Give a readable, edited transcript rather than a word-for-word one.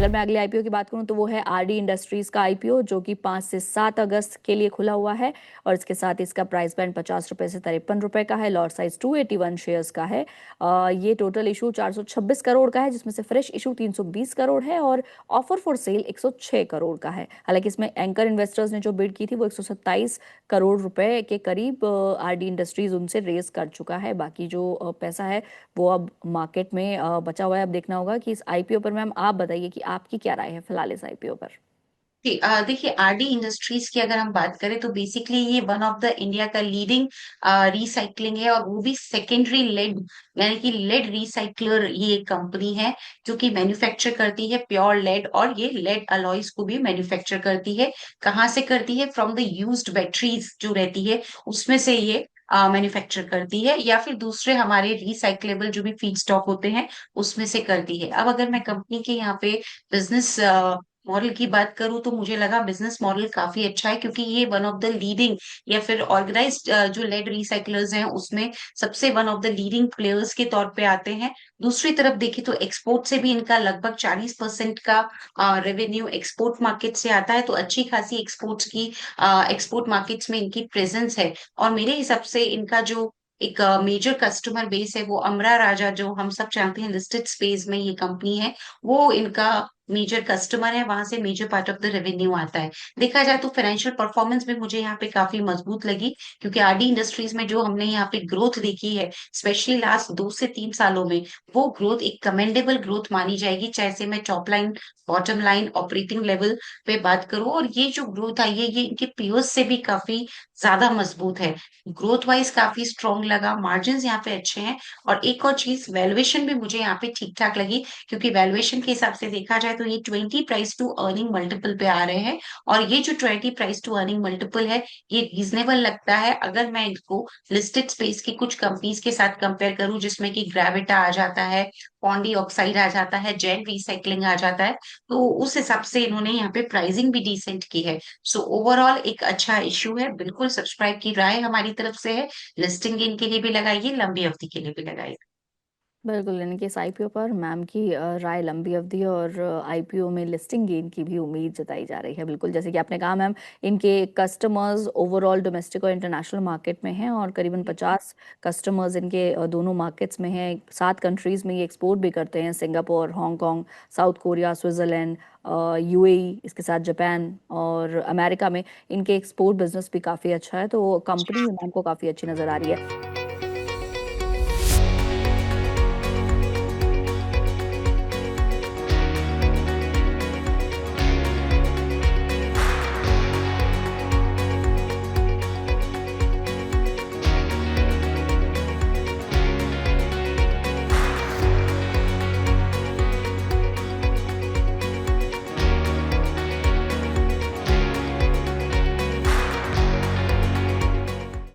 अगर मैं अगले आईपीओ की बात करूं तो वो है आरडी इंडस्ट्रीज का आईपीओ, जो कि 5 से 7 अगस्त के लिए खुला हुआ है। और इसके साथ ही इसका प्राइस बैंड 50 रुपए से 53 रुपए का है। लॉट साइज 281 शेयर्स का है। ये टोटल इशू 426 करोड़ का है, जिसमें से फ्रेश इशू 320 करोड़ है और ऑफर फॉर सेल 106 करोड़ का है। हालांकि इसमें एंकर इन्वेस्टर्स ने जो बिड की थी वो 127 करोड़ रुपए के करीब आरडी इंडस्ट्रीज उनसे रेज कर चुका है। बाकी जो पैसा है वो अब मार्केट में बचा हुआ है। अब देखना होगा कि इस आईपीओ पर। मैम आप बताइए कि आपकी क्या राय है फिलहाल इस आईपीओ पर। देखिए आरडी इंडस्ट्रीज की अगर हम बात करें तो बेसिकली ये वन ऑफ द इंडिया का लीडिंग रिसाइकलिंग है, और वो भी सेकेंडरी लेड यानी कि लेड रिसाइकलर ये एक कंपनी है जो कि मैन्युफैक्चर करती है प्योर लेड, और ये लेड अलॉयज को भी मैन्युफैक्चर करती है। कहाँ से करती है? फ्रॉम द यूज्ड बैटरीज जो रहती है उसमें से ये मैन्युफैक्चर करती है, या फिर दूसरे हमारे रिसाइकलेबल जो भी फीड स्टॉक होते हैं उसमें से करती है। अब अगर मैं कंपनी के यहाँ पे बिजनेस मॉडल की बात करूं तो मुझे लगा बिजनेस मॉडल काफी अच्छा है, क्योंकि ये वन ऑफ द लीडिंग या फिर ऑर्गेनाइज्ड जो लेड रिसाइकलर्स हैं उसमें सबसे one of the leading players के तौर पे आते हैं। दूसरी तरफ देखें तो एक्सपोर्ट से भी इनका लगभग 40% का रेवेन्यू एक्सपोर्ट मार्केट से आता है, तो अच्छी खासी एक्सपोर्ट मार्केट्स में इनकी प्रेजेंस है। और मेरे हिसाब से इनका जो एक मेजर कस्टमर बेस है वो अमरा राजा, जो हम सब जानते हैं लिस्टेड स्पेस में ये कंपनी है, वो इनका मेजर कस्टमर है, वहां से major part of the revenue आता है। देखा जाए तो फाइनेंशियल परफॉर्मेंस भी मुझे यहाँ पे काफी मजबूत लगी, क्योंकि आरडी इंडस्ट्रीज में जो हमने यहाँ पे ग्रोथ देखी है स्पेशली लास्ट 2 से 3 सालों में, वो ग्रोथ एक कमेंडेबल ग्रोथ मानी जाएगी, चाहे से मैं top line bottom line operating level पे बात करूं। और ये जो ग्रोथ आई है ये इनके पीओस से भी काफी ज्यादा मजबूत है। ग्रोथ वाइज काफी स्ट्रॉन्ग लगा, मार्जिन यहाँ पे अच्छे हैं। और एक और चीज, वैल्यूएशन भी मुझे यहाँ पे ठीक ठाक लगी, क्योंकि वैल्यूएशन के हिसाब से देखा जाए तो ये 20 प्राइस टू अर्निंग मल्टीपल पे आ रहे हैं। और ये जो 20 प्राइस टू अर्निंग मल्टीपल है ये रीजनेबल लगता है, अगर मैं इनको लिस्टेड स्पेस की कुछ कंपनीज के साथ कंपेयर करूं, जिसमें कि ग्रेविटा आ जाता है, पॉन्डी ऑक्साइड आ जाता है, जेन रिसाइकलिंग आ जाता है, तो उस हिसाब से इन्होंने यहाँ पे प्राइसिंग भी डिसेंट की है। सो ओवरऑल एक अच्छा इश्यू है, बिल्कुल सब्सक्राइब की राय हमारी तरफ से है। लिस्टिंग गेन के लिए भी लगाइए, लंबी अवधि के लिए भी लगाइए। बिल्कुल, यानी कि इस आईपीओ पर मैम की राय लंबी अवधि और आईपीओ में लिस्टिंग गेन की भी उम्मीद जताई जा रही है। बिल्कुल, जैसे कि आपने कहा मैम, इनके कस्टमर्स ओवरऑल डोमेस्टिक और इंटरनेशनल मार्केट में हैं और करीबन 50 कस्टमर्स इनके दोनों मार्केट्स में हैं। 7 कंट्रीज में ये एक्सपोर्ट भी करते हैं: Singapore, Hong Kong, south Korea, Switzerland, UAE, इसके साथ जापान और अमेरिका में इनके एक्सपोर्ट बिजनेस भी काफ़ी अच्छा है। तो कंपनी मैम को काफ़ी अच्छी नज़र आ रही है।